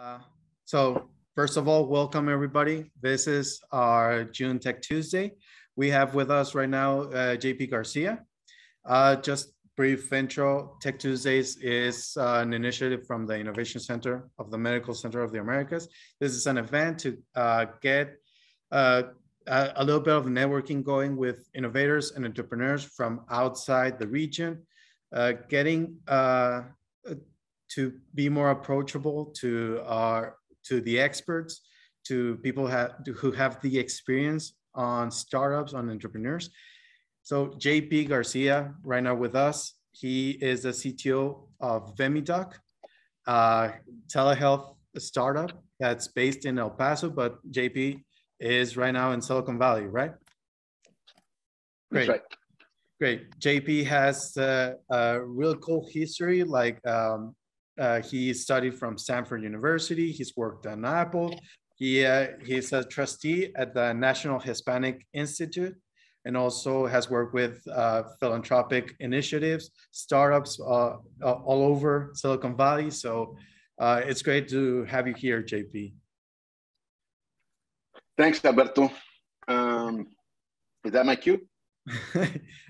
Uh, so first of all, welcome everybody. This is our June Tech Tuesday. We have with us right now JP Garcia. Just brief intro, Tech Tuesdays is an initiative from the Innovation Center of the Medical Center of the Americas. This is an event to get a little bit of networking going with innovators and entrepreneurs from outside the region, getting to be more approachable to the experts, to people who have the experience on startups, on entrepreneurs. So JP Garcia, right now with us, he is the CTO of VeMiDoc, telehealth startup that's based in El Paso, but JP is right now in Silicon Valley, right? Great. That's right. Great. JP has a real cool history. He studied from Stanford University. He's worked on Apple. He's a trustee at the National Hispanic Institute, and also has worked with philanthropic initiatives, startups all over Silicon Valley. So it's great to have you here, JP. Thanks, Alberto. Is that my cue?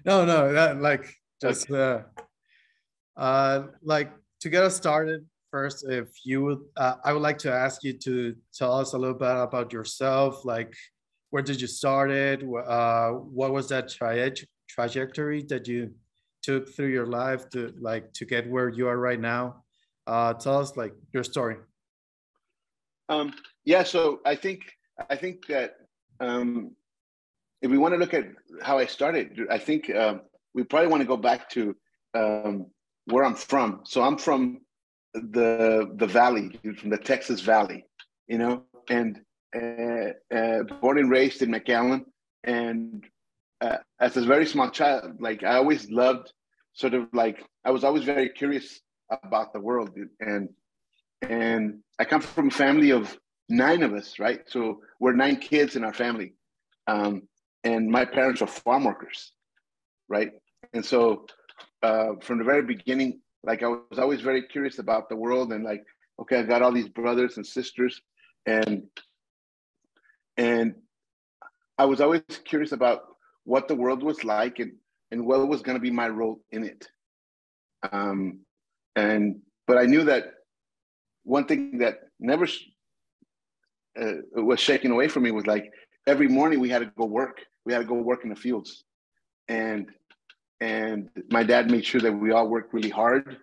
No, just okay. To get us started, first, if you would, I would like to ask you to tell us a little bit about yourself. Like, where did you start it? What was that trajectory that you took through your life to get where you are right now? Tell us your story. Yeah, so I think that if we want to look at how I started, I think we probably want to go back to where I'm from. So I'm from the Valley, from the Texas Valley, and born and raised in McAllen. And as a very small child, I always loved I was always very curious about the world. And I come from a family of 9 of us, right? So we're 9 kids in our family. And my parents are farm workers, right? And so from the very beginning, I was always very curious about the world, and okay, I got all these brothers and sisters, and I was always curious about what the world was like and what was going to be my role in it. But I knew that one thing that never was shaken away from me was every morning we had to go work. We had to go work in the fields, and my dad made sure that we all worked really hard,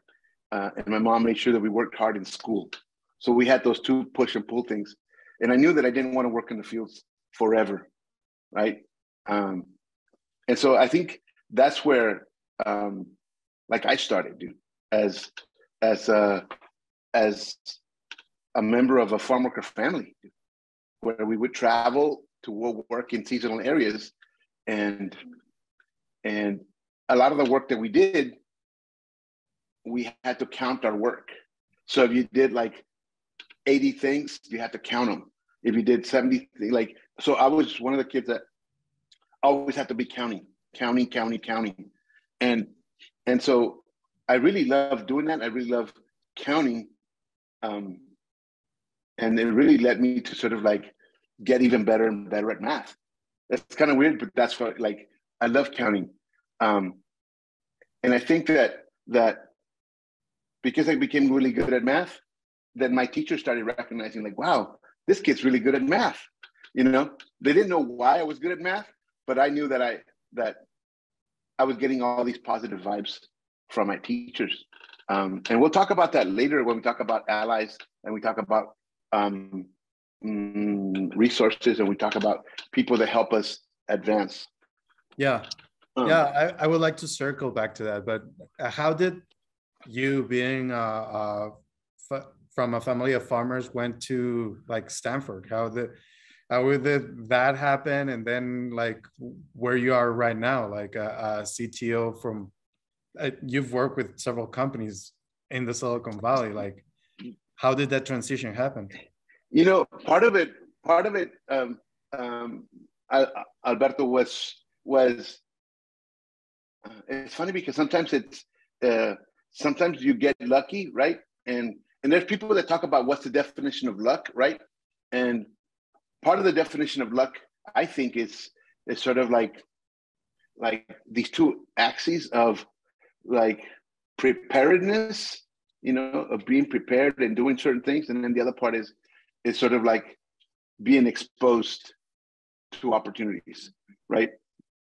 and my mom made sure that we worked hard in school. So we had those 2 push and pull things, and I knew that I didn't want to work in the fields forever, right? And so I think that's where, I started, dude, as a member of a farm worker family, where we would travel to work in seasonal areas, and a lot of the work that we did, we had to count our work. So if you did 80 things, you had to count them. If you did 70, so I was one of the kids that always had to be counting. And so I really love doing that. I really love counting. And it really led me to get even better and better at math. That's kind of weird, but that's what, I love counting. And I think that because I became really good at math, then my teachers started recognizing wow, this kid's really good at math. They didn't know why I was good at math, but I knew that I was getting all these positive vibes from my teachers. And we'll talk about that later when we talk about allies, and we talk about resources, and we talk about people that help us advance. Yeah. I would like to circle back to that, but how did you, being from a family of farmers, went to Stanford? How did that happen? And then where you are right now, a CTO from, you've worked with several companies in the Silicon Valley. How did that transition happen? Part of it, Alberto, was it's funny because sometimes sometimes you get lucky, right? And And there's people that talk about what's the definition of luck, right? And part of the definition of luck, I think, is sort of like these two axes of like preparedness, you know, of being prepared and doing certain things. And then the other part is sort of like being exposed to opportunities, right?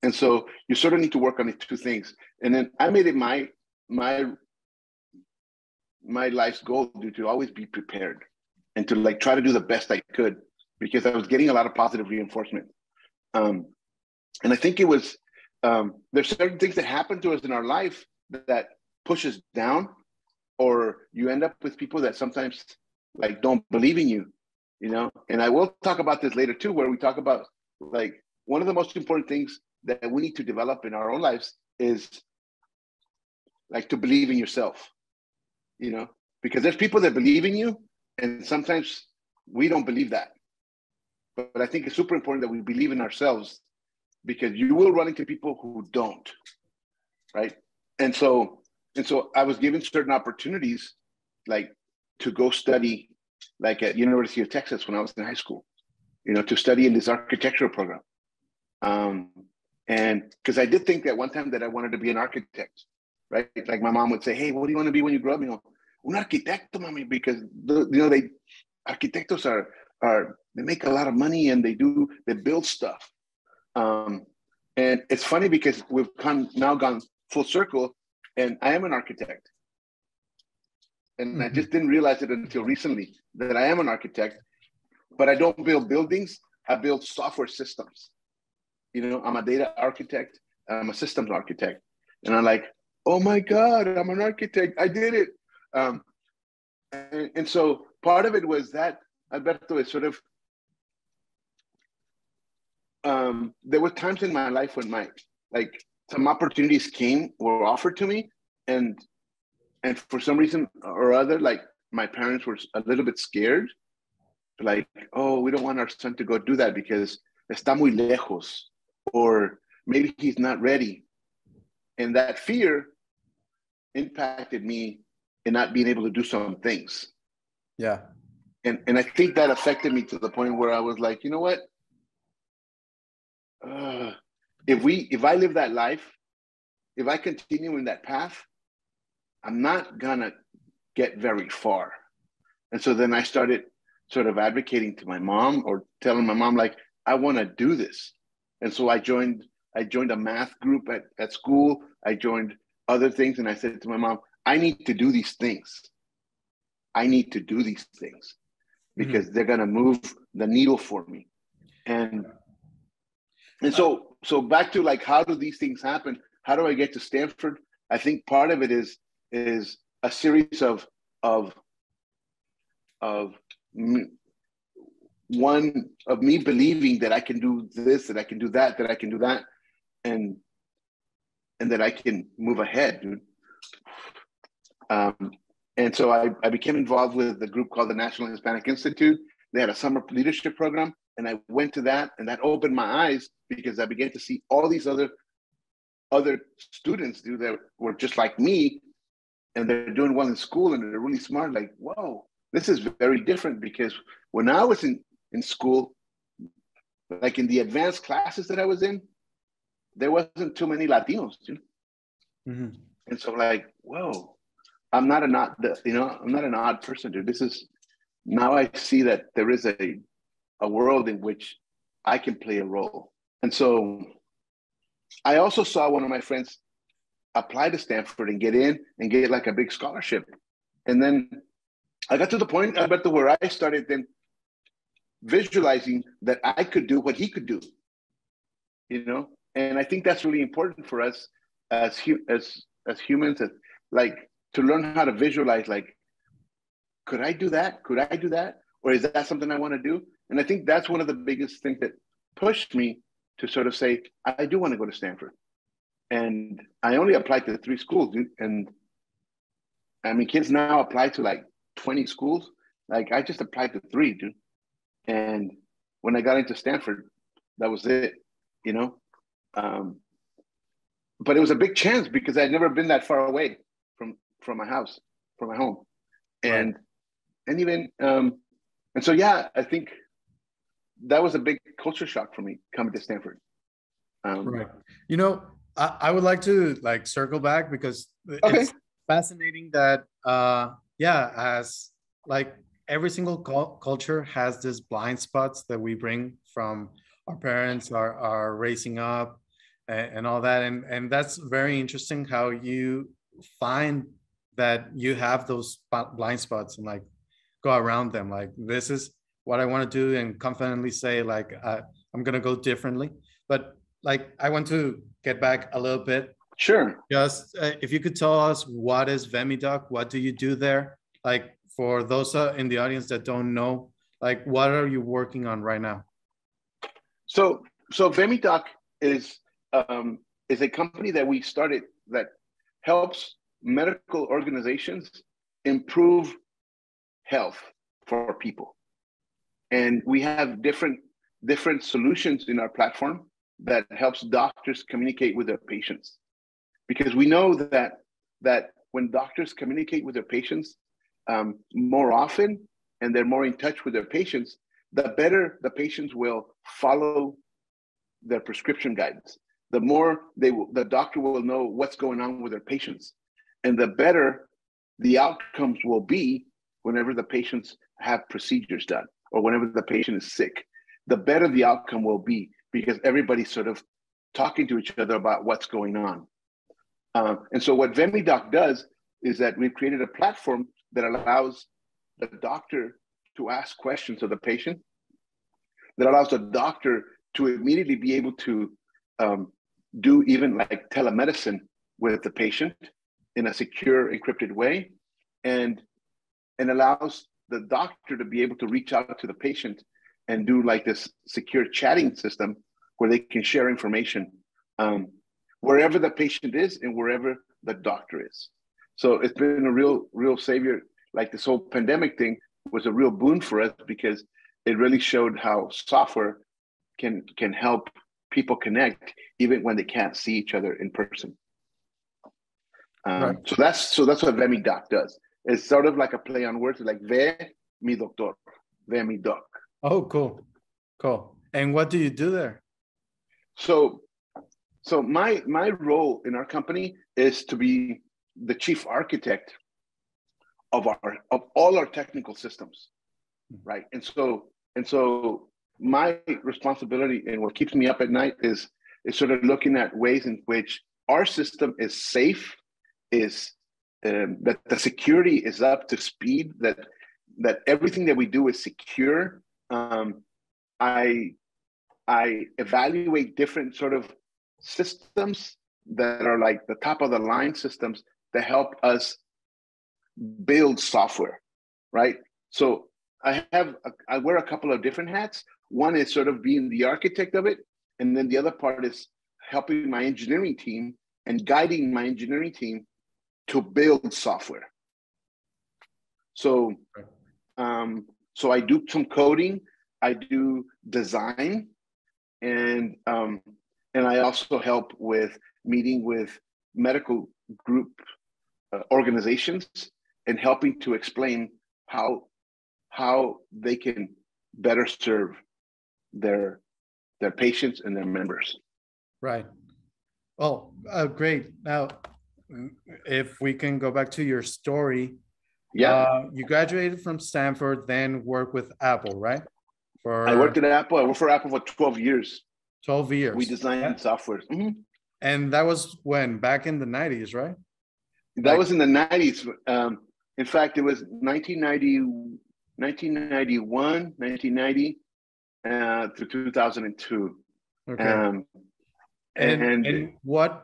And so you sort of need to work on these two things. And then I made it my life's goal to always be prepared and to like try to do the best I could, because I was getting a lot of positive reinforcement. And I think it was, there's certain things that happen to us in our life that push us down, or you end up with people that sometimes like don't believe in you, you know? And I will talk about this later too, where we talk about like one of the most important things that we need to develop in our own lives is like to believe in yourself, you know, because there's people that believe in you and sometimes we don't believe that. But I think it's super important that we believe in ourselves, because you will run into people who don't, right? And so I was given certain opportunities, like to go study, like at University of Texas when I was in high school, you know, to study in this architectural program. And because I did think that one time that I wanted to be an architect, right? Like my mom would say, "Hey, what do you want to be when you grow up?" You know, un arquitecto, mommy, because architectos are they make a lot of money and they build stuff. And it's funny because we've now gone full circle, and I am an architect. And I just didn't realize it until recently that I am an architect, but I don't build buildings. I build software systems. You know, I'm a data architect. I'm a systems architect. And I'm like, oh my God, I'm an architect. I did it. And so part of it was that, Alberto, is sort of, there were times in my life when some opportunities came or offered to me, and for some reason or other, like my parents were a little bit scared, like, oh, we don't want our son to go do that because está muy lejos, or maybe he's not ready. And that fear impacted me in not being able to do some things. Yeah. And I think that affected me to the point where I was like, you know what? If I live that life, if I continue in that path, I'm not gonna get very far. And so then I started sort of advocating to my mom, or telling my mom, like, I want to do this. And so I joined a math group at school. I joined other things, and I said to my mom, I need to do these things. I need to do these things because they're gonna move the needle for me. And so back to like, how do these things happen? How do I get to Stanford? I think part of it is a series of me believing that I can do this, that I can do that, that I can do that, and that I can move ahead, dude. And so I became involved with a group called the National Hispanic Institute. They had a summer leadership program, and I went to that, and that opened my eyes because I began to see all these other students, dude, that were just like me, and they're doing well in school, and they're really smart. Like, whoa, this is very different, because when I was in school, like in the advanced classes that I was in, there wasn't too many Latinos, dude. And so like, whoa, I'm not an odd person, dude. Now I see that there is a world in which I can play a role. And so I also saw one of my friends apply to Stanford and get like a big scholarship. And then I got to the point, Alberto, where I started then visualizing that I could do what he could do, you know? And I think that's really important for us as humans, like, to learn how to visualize, like, could I do that? Could I do that? Or is that something I want to do? And I think that's one of the biggest things that pushed me to sort of say, I do want to go to Stanford. And I only applied to 3 schools, dude. And I mean, kids now apply to like 20 schools. Like, I just applied to 3, dude. And when I got into Stanford, that was it, you know? But it was a big chance because I'd never been that far away from my house, from my home. And and even and so yeah, I think that was a big culture shock for me coming to Stanford. Right. You know, I would like to like circle back because Okay. it's fascinating that yeah, as like every single culture has this blind spots that we bring from our parents, our raising up and all that. And that's very interesting how you find that you have those blind spots and like go around them. Like this is what I want to do and confidently say like I'm gonna go differently. But like I want to get back a little bit. Sure. Just if you could tell us what is VeMiDoc, what do you do there? Like for those in the audience that don't know, like what are you working on right now? So VeMiDoc is a company that we started that helps medical organizations improve health for people, and we have different solutions in our platform that helps doctors communicate with their patients, because we know that when doctors communicate with their patients more often and they're more in touch with their patients, the better the patients will follow their prescription guidance. The more the doctor will know what's going on with their patients, and the better the outcomes will be whenever the patients have procedures done or whenever the patient is sick. The better the outcome will be, because everybody's sort of talking to each other about what's going on. And so what VeMiDoc does is that we've created a platform that allows the doctor to ask questions of the patient, that allows the doctor to immediately be able to do even like telemedicine with the patient in a secure, encrypted way, and allows the doctor to be able to reach out to the patient and do like this secure chatting system where they can share information wherever the patient is and wherever the doctor is. So it's been a real savior. Like this whole pandemic thing was a real boon for us, because it really showed how software can help people connect even when they can't see each other in person. Right. So that's what VeMiDoc does. It's sort of like a play on words, like VeMiDoctor, VeMiDoc. Oh, cool. And what do you do there? So my role in our company is to be the chief architect of all our technical systems, right? And so my responsibility and what keeps me up at night is sort of looking at ways in which our system is safe, is that the security is up to speed, that everything that we do is secure. I evaluate different sort of systems that are like the top of the line systems that help us build software, right? So I wear a couple of different hats. One is sort of being the architect of it, and then the other part is helping my engineering team and guiding my engineering team to build software. So, so I do some coding, I do design, and I also help with meeting with medical group organizations and helping to explain how they can better serve their patients and their members. Right. Oh, great. Now, if we can go back to your story, you graduated from Stanford, then worked with Apple, right? I worked at Apple. I worked for Apple for 12 years. 12 years. We designed software. Mm-hmm. And that was when? Back in the 90s, right? That was in the 90s. In fact, it was 1991, 1990 to 2002. Okay. And what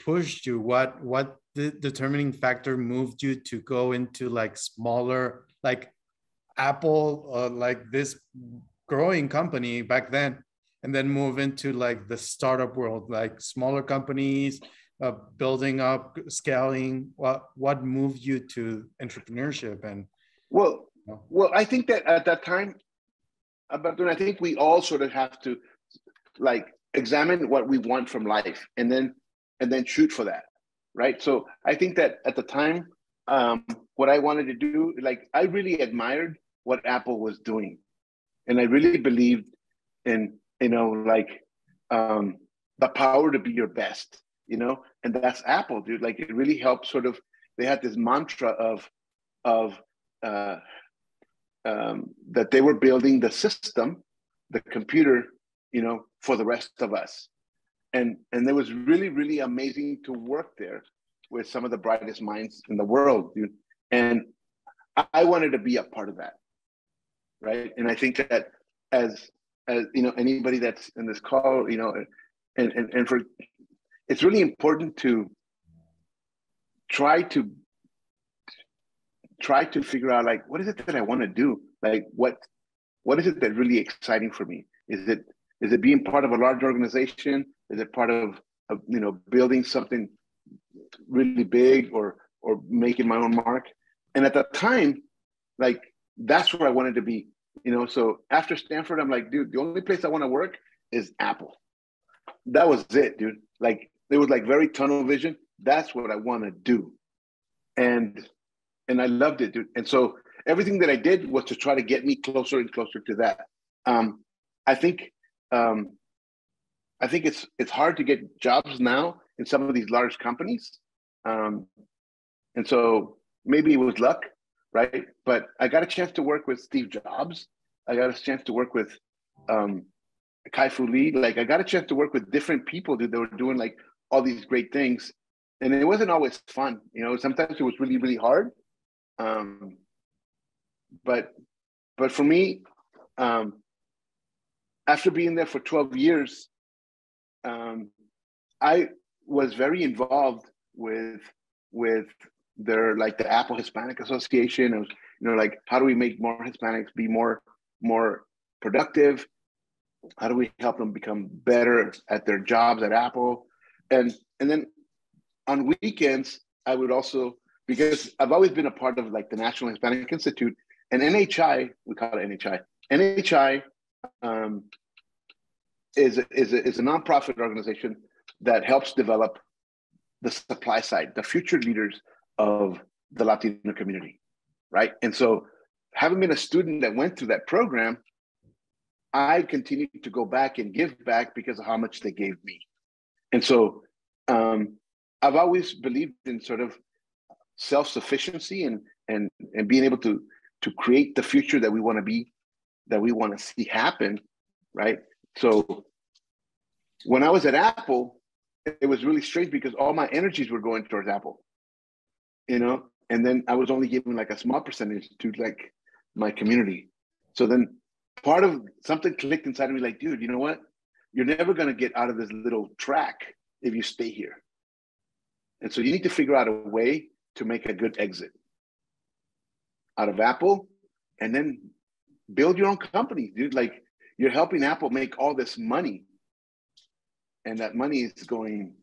pushed you? What the determining factor moved you to go into like smaller, like Apple, like this growing company back then, and then move into like the startup world, like smaller companies, building up, scaling? What moved you to entrepreneurship? And well, I think that at that time, I think we all sort of have to like examine what we want from life, and then shoot for that, right? So I think that at the time, what I wanted to do. Like, I really admired what Apple was doing. And I really believed in, the power to be your best, and that's Apple, dude. Like, it really helped sort of, they had this mantra of that they were building the system, the computer, for the rest of us. And it was really, really amazing to work there with some of the brightest minds in the world, dude. And I wanted to be a part of that, right? And I think that as anybody that's in this call, and for, it's really important to try to figure out, like, what is it that I want to do? Like, what is it that's really exciting for me? Is it being part of a large organization? Is it part of building something really big, or making my own mark? And at that time, like, that's where I wanted to be, So after Stanford, I'm like, dude, the only place I want to work is Apple. That was it, dude. Like, it was like very tunnel vision. That's what I want to do. And I loved it, dude. And so everything that I did was to try to get me closer and closer to that. I think it's hard to get jobs now in some of these large companies. And so maybe it was luck, right? But I got a chance to work with Steve Jobs. I got a chance to work with Kai-Fu Lee. Like, I got a chance to work with different people that were doing like all these great things. And it wasn't always fun. Sometimes it was really, really hard. But for me, after being there for 12 years, I was very involved with their, like, the Apple Hispanic Association. Of, like, how do we make more Hispanics be more productive? How do we help them become better at their jobs at Apple? And then on weekends, I would also, because I've always been a part of, like, the National Hispanic Institute, and NHI, we call it NHI. NHI is a nonprofit organization that helps develop the supply side, the future leaders of the Latino community, right? And so, having been a student that went through that program, I continued to go back and give back because of how much they gave me. And so I've always believed in sort of self-sufficiency and being able to create the future that we want to be, that we want to see happen, right? So when I was at Apple, it was really strange because all my energies were going towards Apple, and then I was only giving like a small percentage to, like, my community. So then part of something clicked inside of me, like, dude, you know what? You're never going to get out of this little track if you stay here. And so you need to figure out a way to make a good exit out of Apple, and then build your own company, dude. Like, you're helping Apple make all this money, and that money is going,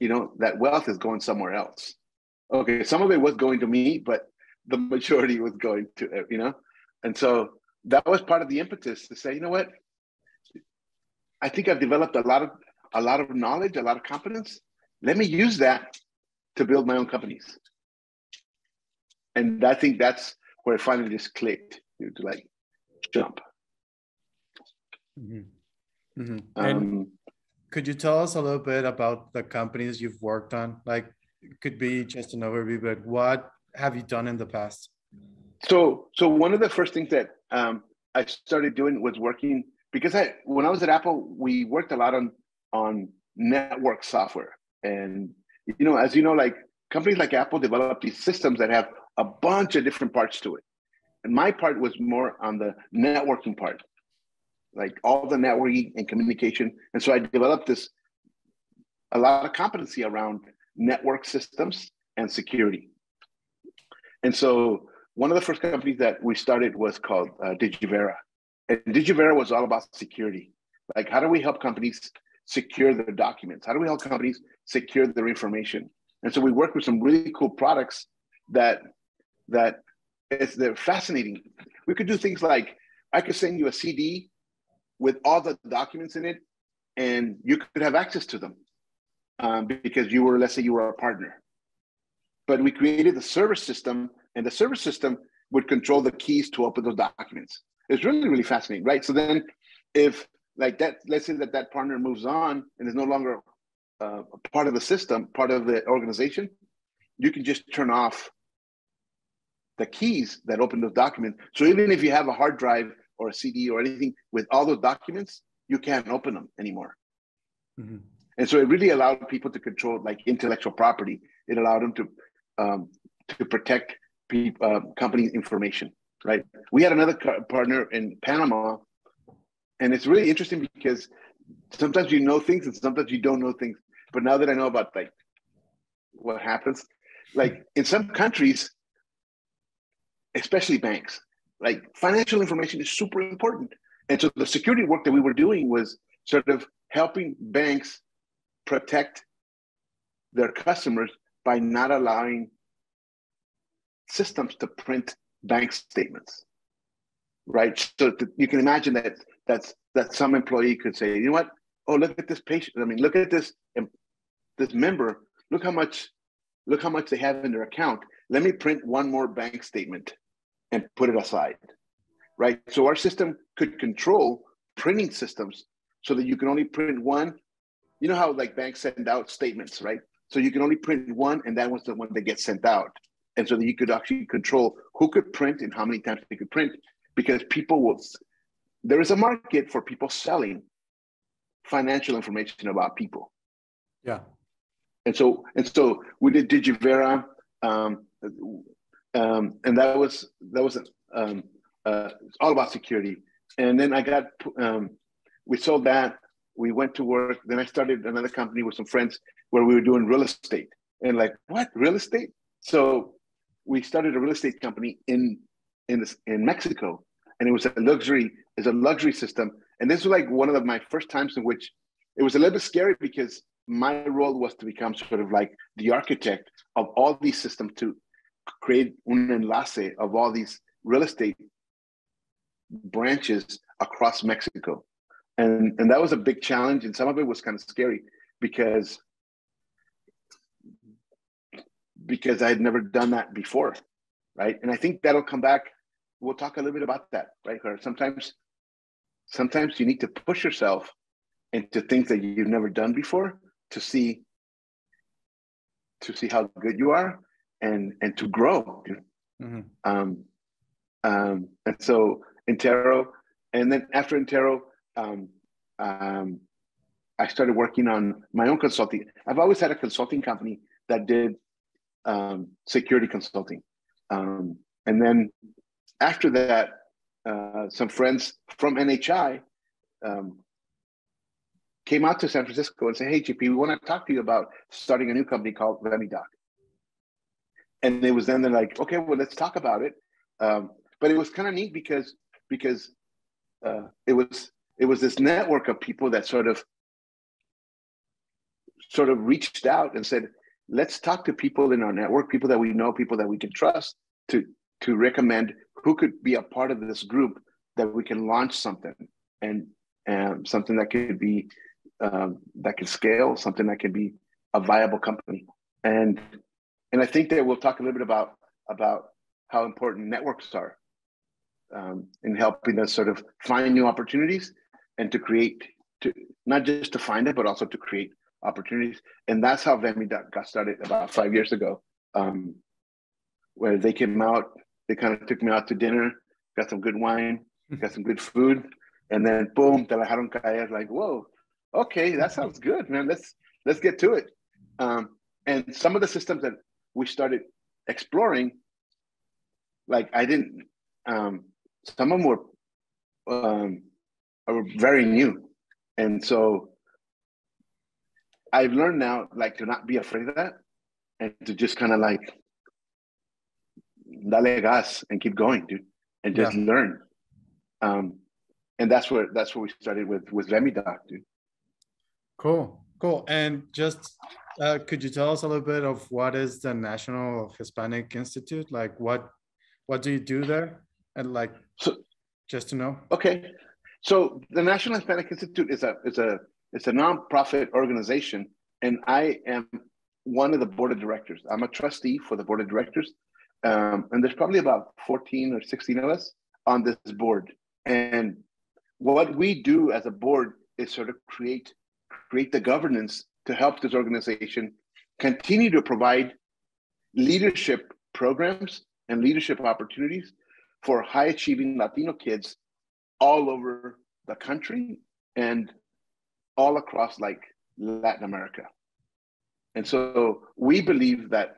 that wealth is going somewhere else. Okay, some of it was going to me, but the majority was going to, and so that was part of the impetus to say, you know what? I think I've developed a lot of knowledge, a lot of competence. Let me use that to build my own companies. And I think that's where it finally just clicked, to like jump. Mm-hmm. Mm-hmm. And could you tell us a little bit about the companies you've worked on? Like, it could be just an overview, but what have you done in the past? So one of the first things that I started doing was working, because when I was at Apple, we worked a lot on network software. And, as you know, like, companies like Apple develop these systems that have a bunch of different parts to it. And my part was more on the networking part, like all the networking and communication. And so I developed a lot of competency around network systems and security. And so one of the first companies that we started was called Digivera. And Digivera was all about security. Like, how do we help companies secure their documents? How do we help companies secure their information? And so we work with some really cool products that they're fascinating. We could do things like, I could send you a CD with all the documents in it, and you could have access to them because let's say you were a partner. But we created a service system And the server system would control the keys to open those documents. It's really, really fascinating, right? So then if like that, let's say that partner moves on and is no longer part of the system, part of the organization, you can just turn off the keys that open those documents. So even if you have a hard drive or a CD or anything with all those documents, you can't open them anymore. Mm-hmm. And so it really allowed people to control like intellectual property. It allowed them to protect company information, right? We had another partner in Panama, and it's really interesting because sometimes you know things and sometimes you don't know things. But now that I know about like what happens, like in some countries, especially banks, like financial information is super important. And so the security work that we were doing was sort of helping banks protect their customers by not allowing systems to print bank statements, right? So you can imagine that some employee could say, you know what? Oh, look at this patient. I mean, look at this member. Look how much they have in their account. Let me print one more bank statement and put it aside, right? So our system could control printing systems so that you can only print one. You know how like banks send out statements, right? So you can only print one, and that was the one that gets sent out. And so that you could actually control who could print and how many times they could print, because there is a market for people selling financial information about people. Yeah. And so we did Digivera, and that was all about security. And then we sold that. We went to work. Then I started another company with some friends where we were doing real estate. And like, what, real estate? So we started a real estate company in Mexico, and it was a luxury system. And this was like one of my first times in which it was a little bit scary, because my role was to become sort of like the architect of all these systems to create un enlace of all these real estate branches across Mexico. And that was a big challenge. And some of it was kind of scary because I had never done that before, right? And I think that'll come back. We'll talk a little bit about that, right? Or sometimes you need to push yourself into things that you've never done before to see how good you are and to grow. Mm-hmm. And so Intero, and then after Intero, I started working on my own consulting. I've always had a consulting company that did security consulting. And then after that, some friends from NHI came out to San Francisco and said, hey, JP, we want to talk to you about starting a new company called VeMiDoc. And it was then they're like, okay, well, let's talk about it. But it was kind of neat because it was this network of people that sort of reached out and said, let's talk to people in our network, people that we know, people that we can trust, to recommend who could be a part of this group that we can launch something, and something that could be that could scale, something that could be a viable company. And I think that we'll talk a little bit about how important networks are in helping us sort of find new opportunities and to not just to find it, but also to create opportunities. And that's how VeMiDoc got started about 5 years ago, where they came out, they kind of took me out to dinner, got some good wine, got some good food, and then boom, te la dejaron caer, like, whoa, okay, that sounds good, man. Let's get to it. And some of the systems that we started exploring, like some of them are very new. And so I've learned now, like, to not be afraid of that and to just kind of like dale gas and keep going, dude, and just learn. And that's where we started with VeMiDoc, dude. Cool. And just could you tell us a little bit of what is the National Hispanic Institute? Like, what do you do there? And like, just to know. Okay, so the National Hispanic Institute is a nonprofit organization, and I am one of the board of directors. I'm a trustee for the board of directors. And there's probably about 14 or 16 of us on this board. And what we do as a board is sort of create the governance to help this organization continue to provide leadership programs and leadership opportunities for high achieving Latino kids all over the country and all across like Latin America. And so we believe that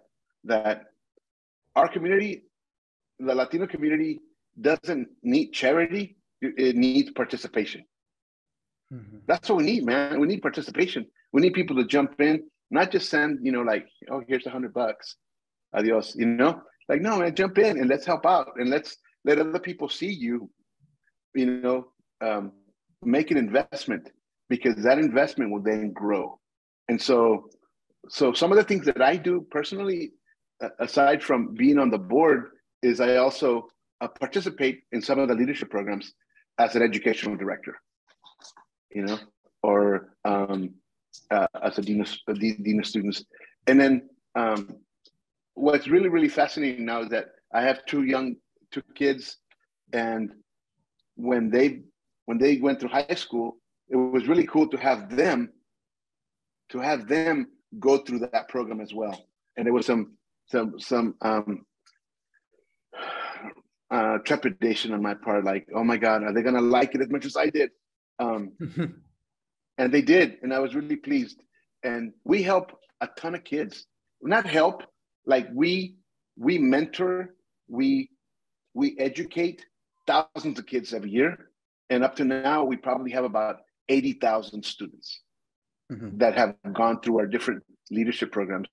our community, the Latino community, doesn't need charity, it needs participation. Mm-hmm. That's what we need, man. We need participation. We need people to jump in, not just send, like, oh, here's $100, adios, like, no, man, jump in and let's help out and let's let other people see you, make an investment, because that investment will then grow. And so some of the things that I do personally, aside from being on the board, is I also participate in some of the leadership programs as an educational director, or as a dean of students. And then what's really, really fascinating now is that I have two kids, and when they went through high school, it was really cool to have them go through that program as well. And there was some trepidation on my part, like, oh my God, are they gonna like it as much as I did? And they did, and I was really pleased. And we help a ton of kids. Not help, like we mentor, we educate thousands of kids every year. And up to now, we probably have about 80,000 students that have gone through our different leadership programs.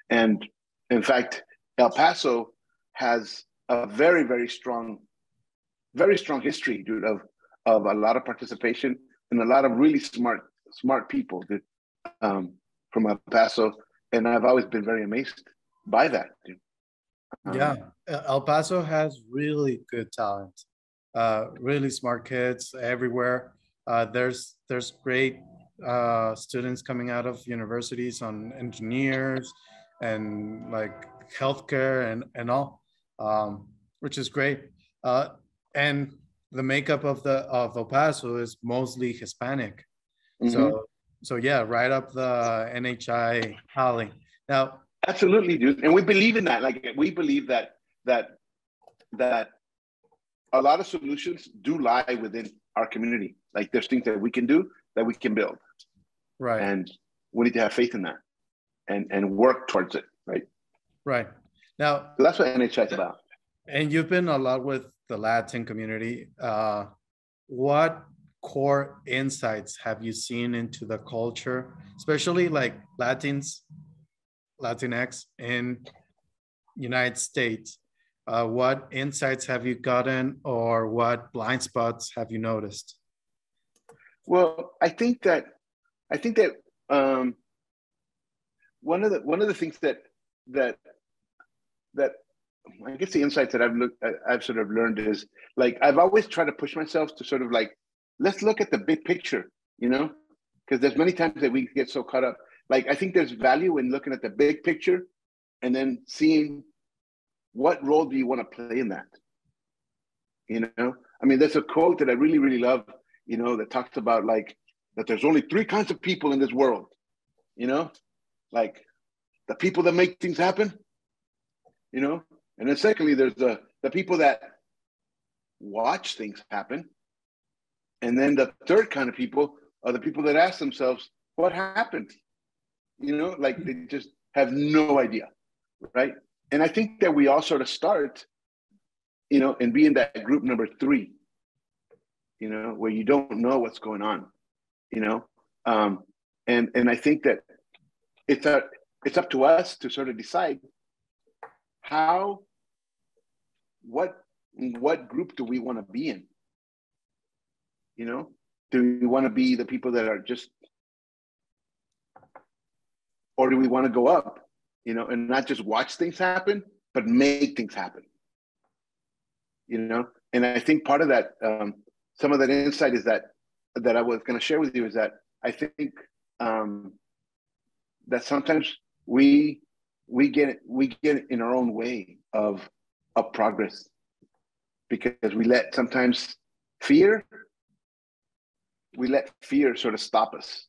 And in fact, El Paso has a very, very strong history, dude, of a lot of participation and a lot of really smart people that, from El Paso. And I've always been very amazed by that, dude. Yeah, El Paso has really good talent, really smart kids everywhere. There's great students coming out of universities on engineers and like healthcare and all, which is great. And the makeup of El Paso is mostly Hispanic. Mm-hmm. So yeah, right up the NHI alley. Now, absolutely, dude, and we believe in that. Like, we believe that a lot of solutions do lie within our community. Like, there's things that we can do that we can build, right? And we need to have faith in that and work towards it, right? Right. Now, so that's what NHI is about. And you've been a lot with the Latin community. What core insights have you seen into the culture, especially like Latinx in United States? What insights have you gotten, or what blind spots have you noticed? Well, I think that one of the things that I guess the insights that I've sort of learned is, like, I've always tried to push myself to sort of like, let's look at the big picture, because there's many times that we get so caught up. Like, I think there's value in looking at the big picture and then seeing what role do you want to play in that. I mean, there's a quote that I really, really love, that talks about, like, that there's only 3 kinds of people in this world, like the people that make things happen, and then secondly, there's the people that watch things happen. And then the third kind of people are the people that ask themselves, what happened? Like, they just have no idea, right? And I think that we all sort of start, and be in that group number 3, where you don't know what's going on, and I think that it's up to us to sort of decide what group do we want to be in? Do we want to be the people that are just, or do we want to go up, and not just watch things happen, but make things happen? And I think part of that, some of that insight is that I was going to share with you, is that I think that sometimes we get in our own way of of progress, because we let fear sort of stop us.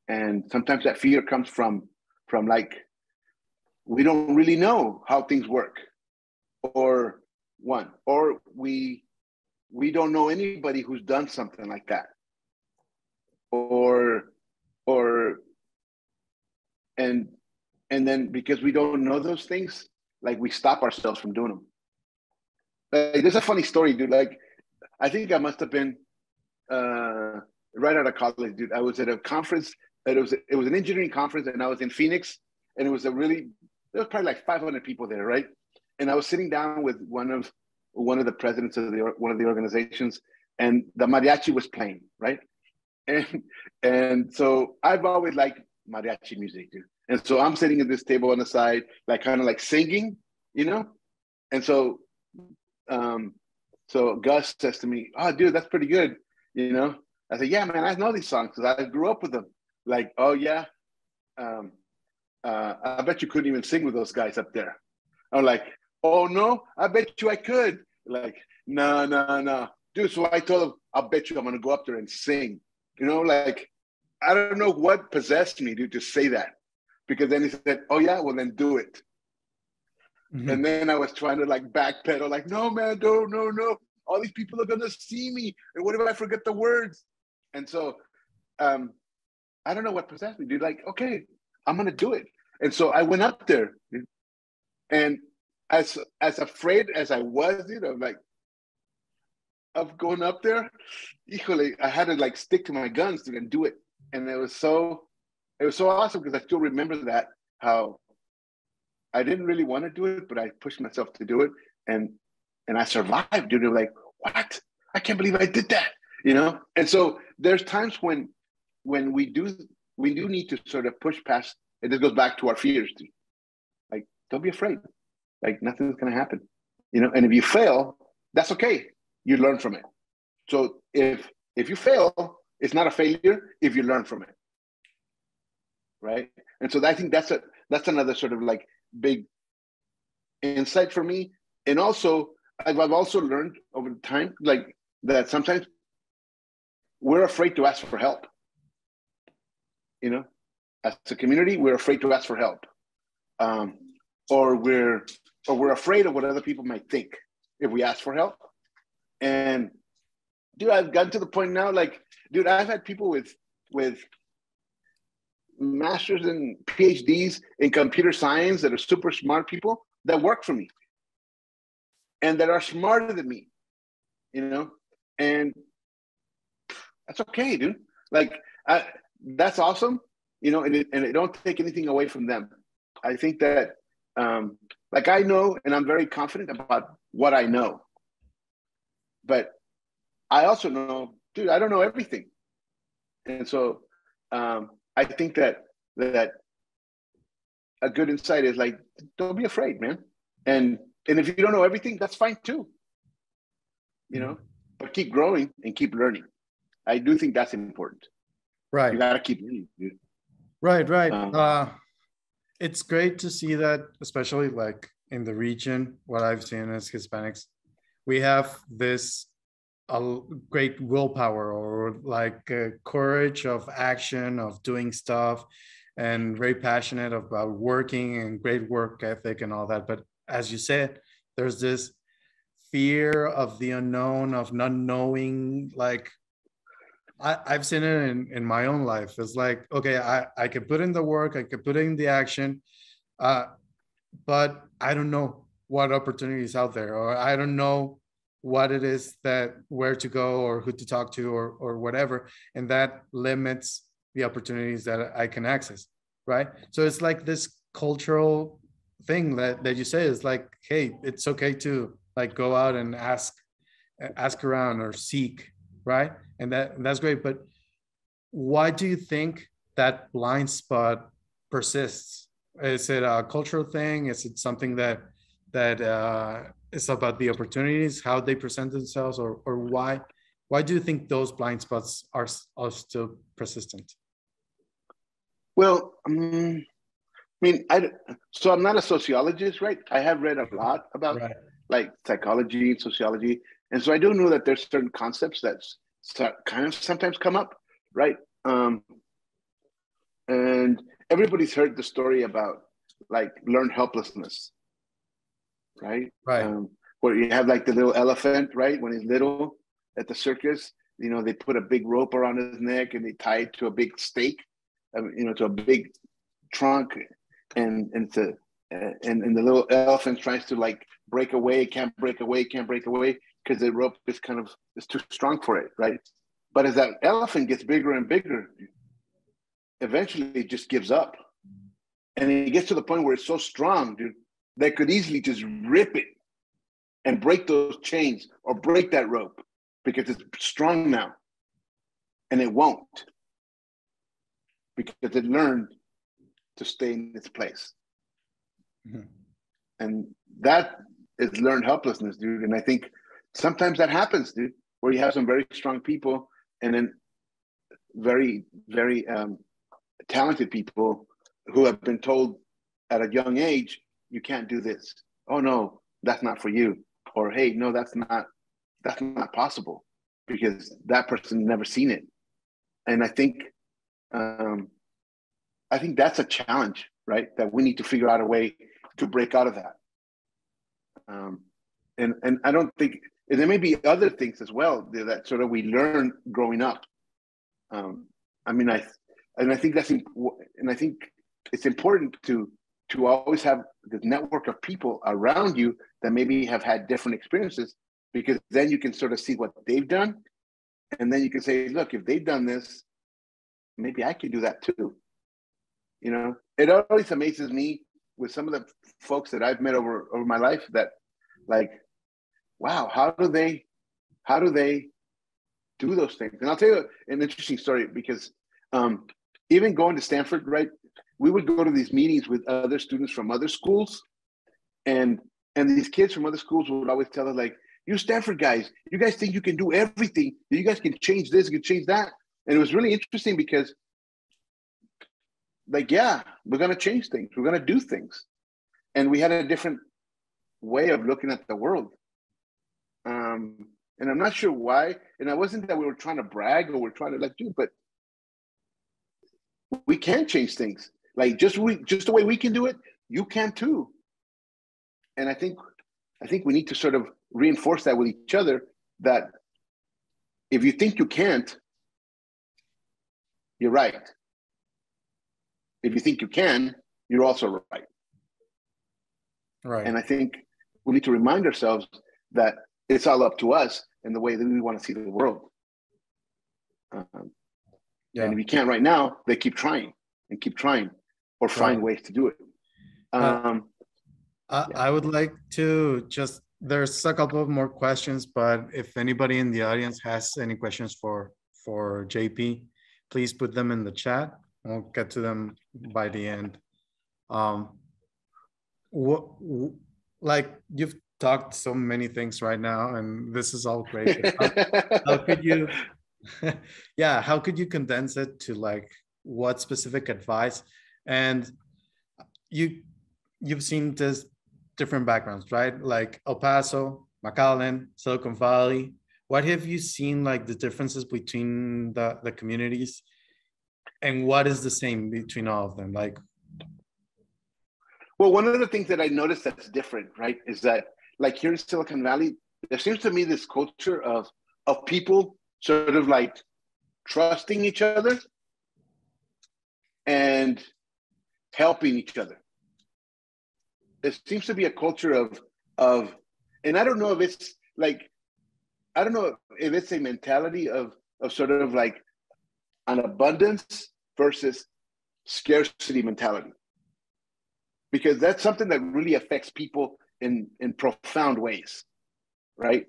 And sometimes that fear comes from like, we don't really know how things work, or we don't know anybody who's done something like that, and then because we don't know those things, like we stop ourselves from doing them. Like, there's a funny story, dude. Like, I think I must have been right out of college, dude. I was at a conference. It was an engineering conference, and I was in Phoenix, and there was probably like 500 people there, right? And I was sitting down with one of the presidents of one of the organizations, and the mariachi was playing, right? And so I've always liked mariachi music, dude. And so I'm sitting at this table on the side, like kind of like singing, you know? And so Gus says to me, "Oh, dude, that's pretty good." You know? I said, "Yeah, man, I know these songs because I grew up with them." Like, "Oh yeah, I bet you couldn't even sing with those guys up there." I'm like, "Oh no, I bet you I could." Like, no, dude. So I told him, "I'll bet you I'm gonna go up there and sing." You know, like, I don't know what possessed me, dude, to say that. Because then he said, "Oh yeah, well then do it." Mm-hmm. And then I was trying to like backpedal, like, "No, man, no. All these people are gonna see me, and what if I forget the words?" And so, I don't know what possessed me, dude. Like, okay, I'm gonna do it. And so I went up there, dude. And as afraid as I was, dude, of going up there, equally, I had to like stick to my guns, dude, and do it. And it was so awesome, because I still remember that, how I didn't really want to do it, but I pushed myself to do it, and I survived, dude. Like, what? I can't believe I did that, you know? And so there's times when we do need to sort of push past, and this goes back to our fears, dude. Like, don't be afraid. Like, nothing's gonna happen, you know? And if you fail, that's okay. You learn from it. So if you fail, it's not a failure if you learn from it, right? And so I think that's another sort of like big insight for me. And also, I've also learned over time, like, that sometimes we're afraid to ask for help. You know, as a community, we're afraid to ask for help, or we're afraid of what other people might think if we ask for help. And dude, I've gotten to the point now, like, dude, I've had people with masters and PhDs in computer science that are super smart people that work for me and that are smarter than me, you know? And that's okay, dude. Like, that's awesome, you know, and it don't take anything away from them. I think that, like, I know, and I'm very confident about what I know, but I also know, dude, I don't know everything. And so I think that a good insight is like, don't be afraid, man. And if you don't know everything, that's fine too, you know, but keep growing and keep learning. I do think that's important. Right. You gotta keep learning, dude. Right. It's great to see that, especially like in the region, what I've seen as Hispanics, we have this great willpower, or like courage of action, of doing stuff, and very passionate about working, and great work ethic and all that. But as you said, there's this fear of the unknown, of not knowing. Like, I've seen it in my own life. It's like, okay, I could put in the work, I could put in the action, but I don't know what opportunities out there, or I don't know what it is, that where to go or who to talk to, or whatever. And that limits the opportunities that I can access, right? So it's like this cultural thing that you say is like, hey, it's okay to like go out and ask around or seek, right? And that's great. But why do you think that blind spot persists? Is it a cultural thing? Is it something that is about the opportunities, how they present themselves, or why do you think those blind spots are still persistent? Well, mean, so I'm not a sociologist, right? I have read a lot about Right. like psychology and sociology. And so I do know that there's certain concepts that kind of sometimes come up, right? Um, and everybody's heard the story about like learned helplessness, right? Right. Where you have like the little elephant, right? When he's little at the circus, they put a big rope around his neck and they tie it to a big stake, to a big trunk, and the little elephant tries to like break away, can't break away because the rope is too strong for it, right? But as that elephant gets bigger and bigger, eventually it just gives up, and it gets to the point where it's so strong, dude, that could easily just rip it and break those chains or break that rope because it's strong now, and it won't because it learned to stay in its place. Mm-hmm. And that is learned helplessness, dude. And I think sometimes that happens, dude, where you have some very strong people and then very, very talented people who have been told at a young age, you can't do this. Oh no, that's not for you. Or hey, no, that's not possible because that person never seen it. And I think that's a challenge, right? That we need to figure out a way to break out of that. And I don't think, and there may be other things as well that sort of we learn growing up. I think it's important to always have this network of people around you that maybe have had different experiences, because then you can sort of see what they've done. And then you can say, look, if they've done this, maybe I can do that too. It always amazes me with some of the folks that I've met over my life that, like, wow, how do they do those things? And I'll tell you an interesting story, because even going to Stanford, right, we would go to these meetings with other students from other schools, and these kids from other schools would always tell us, like, you Stanford guys, you guys think you can do everything, you guys can change this, you can change that. And it was really interesting because, like, yeah, we're going to change things, we're going to do things, and we had a different way of looking at the world. And I'm not sure why. And it wasn't that we were trying to brag or we're trying to do, but we can change things. Like just the way we can do it, you can too. And I think we need to sort of reinforce that with each other, that if you think you can't, you're right. If you think you can, you're also right. Right. And I think we need to remind ourselves that it's all up to us and the way that we want to see the world. And if you can't right now, they keep trying or find ways to do it. I would like to there's a couple of more questions, but if anybody in the audience has any questions for JP, please put them in the chat. We'll get to them by the end. Like, you've talked so many things right now, and this is all great. How could you, how could you condense it to like what specific advice? And you've seen this different backgrounds, right? Like El Paso, McAllen, Silicon Valley. What have you seen, like the differences between the communities, and what is the same between all of them? Like, well, one of the things that I noticed that's different, right, is that, like, here in Silicon Valley, there seems to me this culture of people sort of like trusting each other and helping each other. There seems to be a culture of, and I don't know if it's like, I don't know if it's a mentality of sort of like an abundance versus scarcity mentality, because that's something that really affects people in profound ways, right?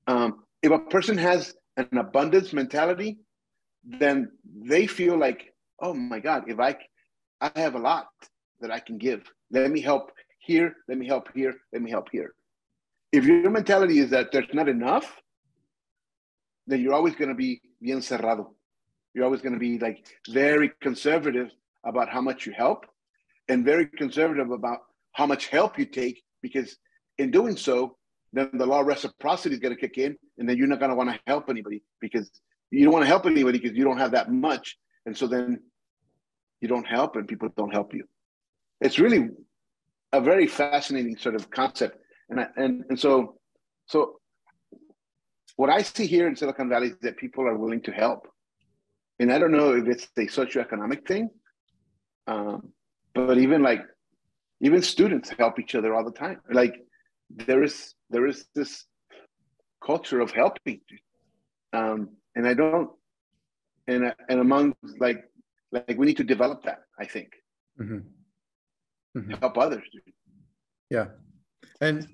If a person has an abundance mentality, then they feel like, oh my God, if I have a lot that I can give. Let me help here, let me help here, let me help here. If your mentality is that there's not enough, then you're always going to be bien cerrado. You're always going to be like very conservative about how much you help. and very conservative about how much help you take, because in doing so, then the law of reciprocity is going to kick in, and then you're not going to want to help anybody because you don't want to help anybody because you don't have that much. And so then you don't help and people don't help you. It's really a very fascinating sort of concept. And so what I see here in Silicon Valley is that people are willing to help. And I don't know if it's a socioeconomic thing, but even students help each other all the time. Like there is this culture of helping, and I don't, and among like we need to develop that, I think. Mm-hmm. Mm-hmm. Help others. Yeah, and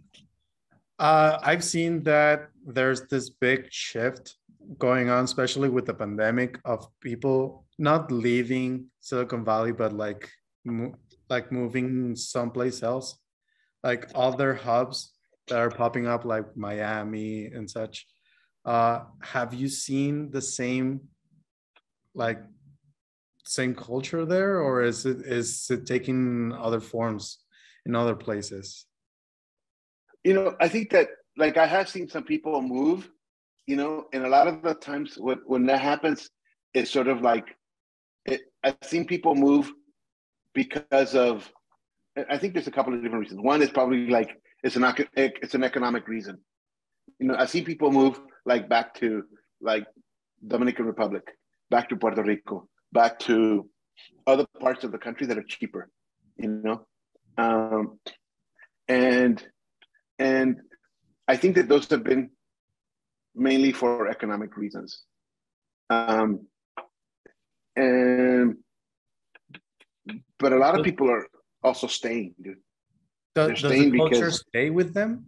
I've seen that there's this big shift going on, especially with the pandemic, of people not leaving Silicon Valley, but like moving someplace else, like other hubs that are popping up, like Miami and such. Have you seen the same culture there, or is it taking other forms in other places? I think that like I have seen some people move, and a lot of the times when that happens, it's sort of like I've seen people move because of, I think there's a couple of different reasons. One is probably like it's an economic reason. I see people move like back to like Dominican Republic, back to Puerto Rico, back to other parts of the country that are cheaper, and I think that those have been mainly for economic reasons. But a lot of people are also staying, dude. Does the culture stay with them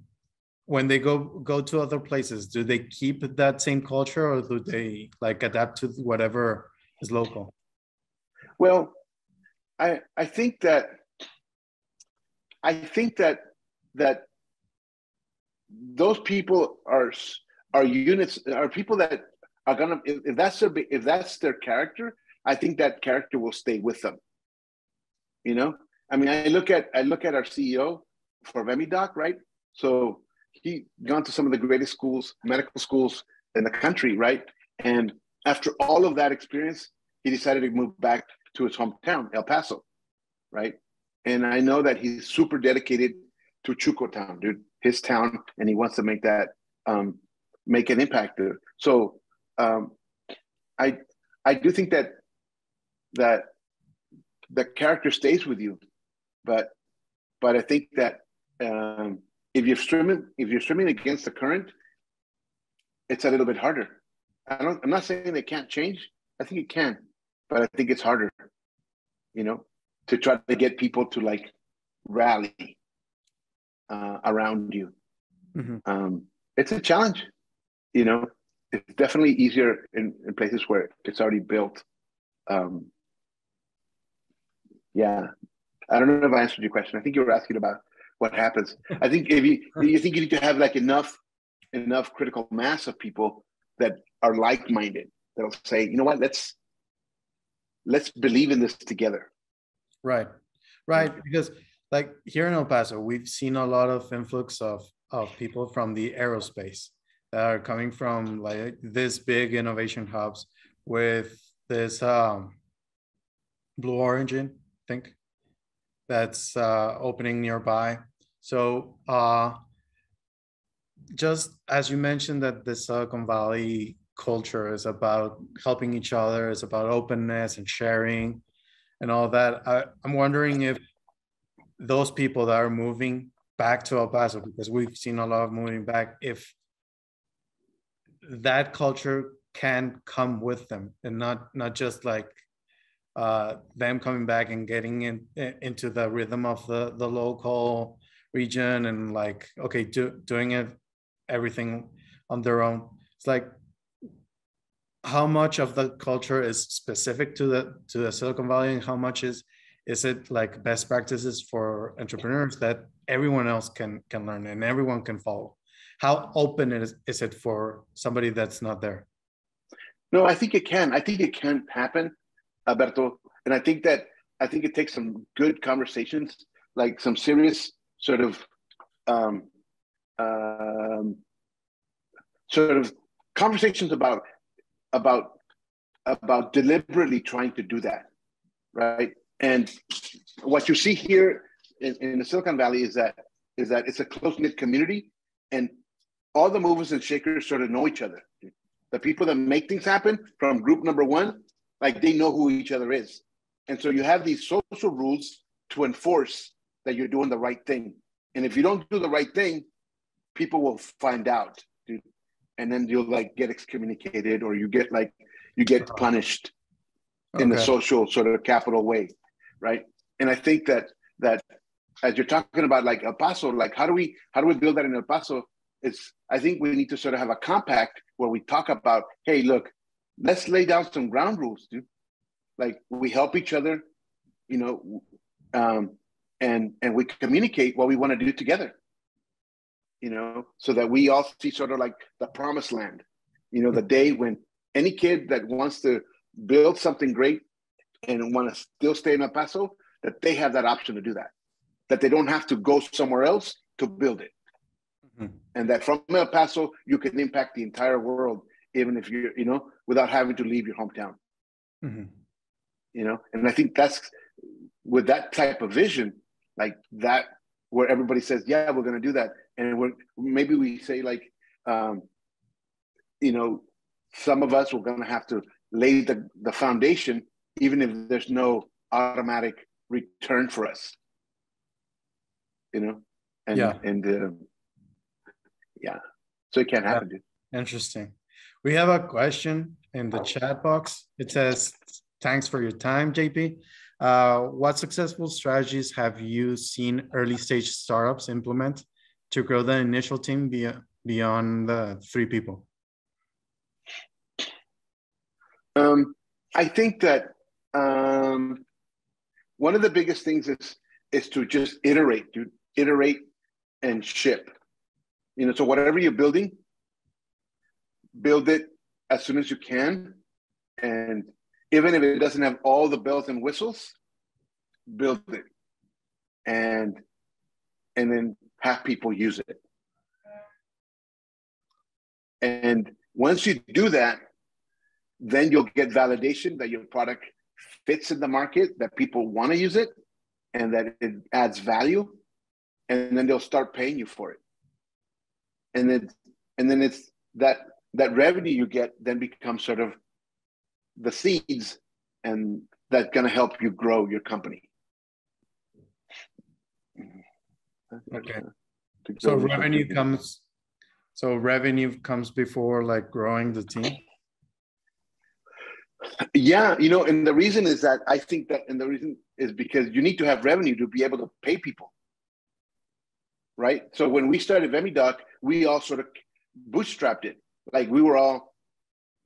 when they go to other places? Do they keep that same culture, or do they like adapt to whatever is local? Well, I think that those people are units, are people that are gonna, if that's their character, I think that character will stay with them. I mean, I look at our CEO for VeMiDoc, right? So he gone to some of the greatest medical schools in the country, right? And after all of that experience, he decided to move back to his hometown, El Paso, right? And I know that he's super dedicated to Chuco Town, dude, his town, and he wants to make that make an impact there. So I do think that the character stays with you, but I think that if you're swimming against the current, it's a little bit harder. I'm not saying they can't change. I think it can, but I think it's harder, to try to get people to like rally around you. Mm-hmm. It's a challenge, It's definitely easier in places where it's already built. Yeah, I don't know if I answered your question. I think you were asking about what happens. I think if you think you need to have like enough critical mass of people that are like-minded, that'll say, you know what, let's believe in this together. Right. Because like here in El Paso, we've seen a lot of influx of people from the aerospace that are coming from like this big innovation hubs with this Blue Origin, I think, that's opening nearby. So just as you mentioned that the Silicon Valley culture is about helping each other, it's about openness and sharing and all that. I'm wondering if those people that are moving back to El Paso, because we've seen a lot of moving back, if that culture can come with them and not just like them coming back and getting into the rhythm of the local region and like, okay, doing everything on their own. It's like, how much of the culture is specific to the Silicon Valley, and how much is it like best practices for entrepreneurs that everyone else can learn and everyone can follow? How open is it for somebody that's not there? No, I think it can. I think it can happen, Alberto. And I think that I think it takes some good conversations, like some serious sort of um, um, sort of conversations about deliberately trying to do that, right? And what you see here in the Silicon Valley is that it's a close-knit community, and all the movers and shakers sort of know each other. The people that make things happen from group number one, like they know who each other is. And so you have these social rules to enforce that you're doing the right thing. And if you don't do the right thing, people will find out, dude. And then you'll like get excommunicated, or you get punished in the social sort of capital way, right? And I think that as you're talking about like El Paso, like how do we build that in El Paso? I think we need to sort of have a compact where we talk about, hey, look, let's lay down some ground rules, dude. Like we help each other, you know, and we communicate what we want to do together, you know, so that we all see sort of like the promised land, you know, the day when any kid that wants to build something great and want to still stay in El Paso, that they have that option to do that they don't have to go somewhere else to build it. Mm-hmm. And that from El Paso, you can impact the entire world, even if you're, you know, without having to leave your hometown. Mm-hmm. You know, and I think that's with that type of vision, like that, where everybody says, yeah, we're going to do that. And maybe we say like, you know, some of us, we're going to have to lay the foundation, even if there's no automatic return for us, you know? And, yeah, so it can't happen, dude. Interesting. We have a question in the chat box. It says, thanks for your time, JP. What successful strategies have you seen early stage startups implement to grow the initial team beyond the 3 people? I think that one of the biggest things is to just iterate, dude. Iterate and ship. You know, so whatever you're building, build it as soon as you can. And even if it doesn't have all the bells and whistles, build it. And then have people use it. And once you do that, then you'll get validation that your product fits in the market, that people want to use it, and that it adds value. And then they'll start paying you for it. And then it's that revenue you get then becomes sort of the seeds, and that's going to help you grow your company. Okay. So revenue comes before like growing the team. Yeah, you know, and the reason is that I think that, and the reason is because you need to have revenue to be able to pay people. Right. So when we started VeMiDoc, we all sort of bootstrapped it. Like we were all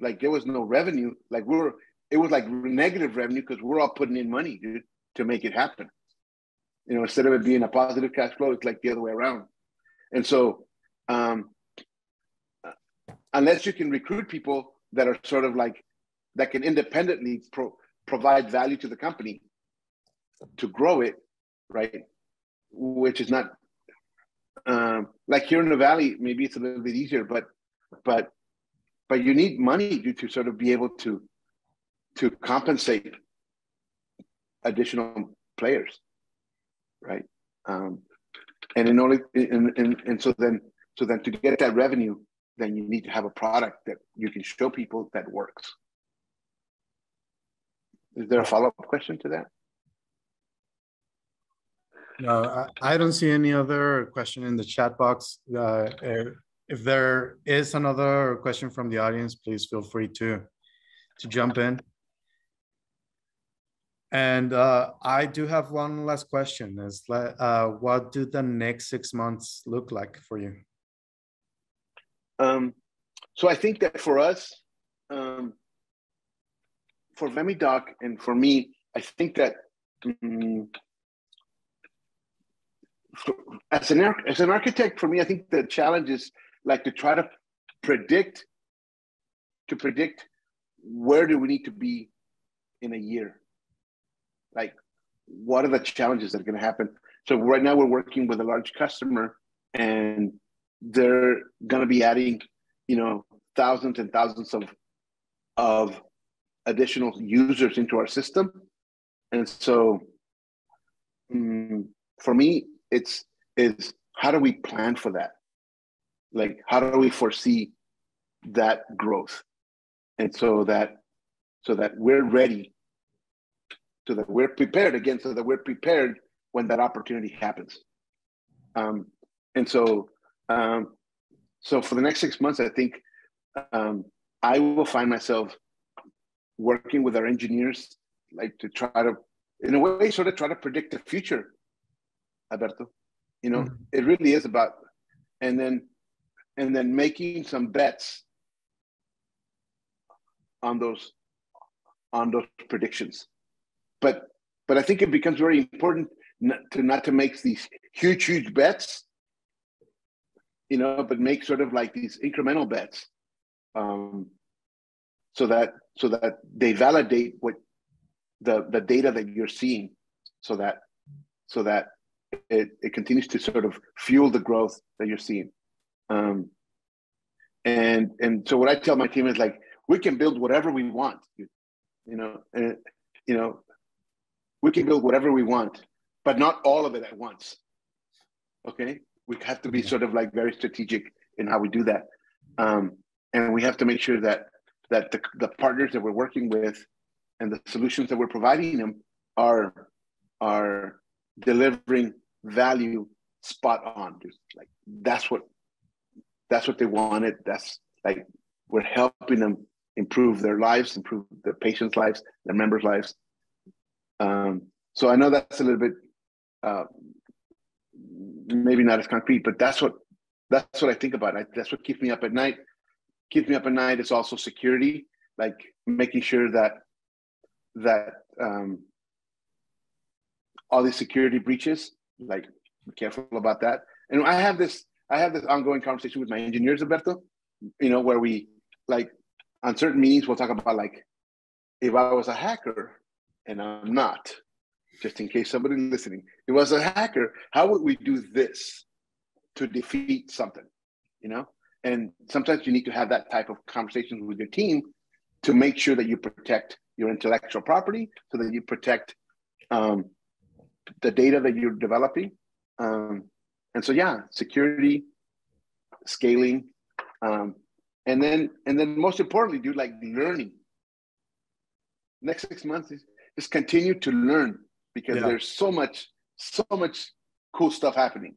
like, there was no revenue. Like it was like negative revenue because we're all putting in money, dude, to make it happen. You know, instead of it being a positive cash flow, it's like the other way around. And so unless you can recruit people that are sort of like, that can independently provide value to the company to grow it, right? Which is not, like here in the Valley, maybe it's a little bit easier, but you need money to sort of be able to compensate additional players, right? And in order, and so then to get that revenue, then you need to have a product that you can show people that works. Is there a follow-up question to that? No, I don't see any other question in the chat box. If there is another question from the audience, please feel free to jump in. And I do have one last question. Is what do the next 6 months look like for you? So I think that for us, for VeMiDoc and for me, I think that as an architect, for me, I think the challenge is like to try to predict where do we need to be in a year. Like what are the challenges that are going to happen? So right now we're working with a large customer, and they're going to be adding, thousands and thousands of additional users into our system. And so for me, is how do we plan for that? Like, how do we foresee that growth? And so that we're ready, so that we're prepared again, so that we're prepared when that opportunity happens. And so for the next 6 months, I think I will find myself working with our engineers, like to try to, in a way, sort of try to predict the future, Alberto. It really is about, and then making some bets on those predictions. But I think it becomes very important not to make these huge bets, but make sort of like these incremental bets, so that they validate what the data that you're seeing, so that it continues to sort of fuel the growth that you're seeing. And so what I tell my team is, like, we can build whatever we want, we can build whatever we want, but not all of it at once. Okay, we have to be sort of like very strategic in how we do that, and we have to make sure that the partners that we're working with and the solutions that we're providing them are delivering value spot on. Just like that's what they wanted. That's like, we're helping them improve their lives, improve their patients' lives, their members' lives. So I know that's a little bit maybe not as concrete, but that's what I think about. That's what keeps me up at night. Keeps me up at night is also security, like making sure that all these security breaches, like, be careful about that. And I have this ongoing conversation with my engineers, Alberto, where we, like, on certain meetings, we'll talk about, like, if I was a hacker and I'm not, just in case somebody listening, if I was a hacker, how would we do this to defeat something, And sometimes you need to have that type of conversation with your team to make sure that you protect your intellectual property, so that you protect the data that you're developing. And so, yeah, security, scaling, and then most importantly, dude, like, learning. Next 6 months is just continue to learn, because there's so much cool stuff happening.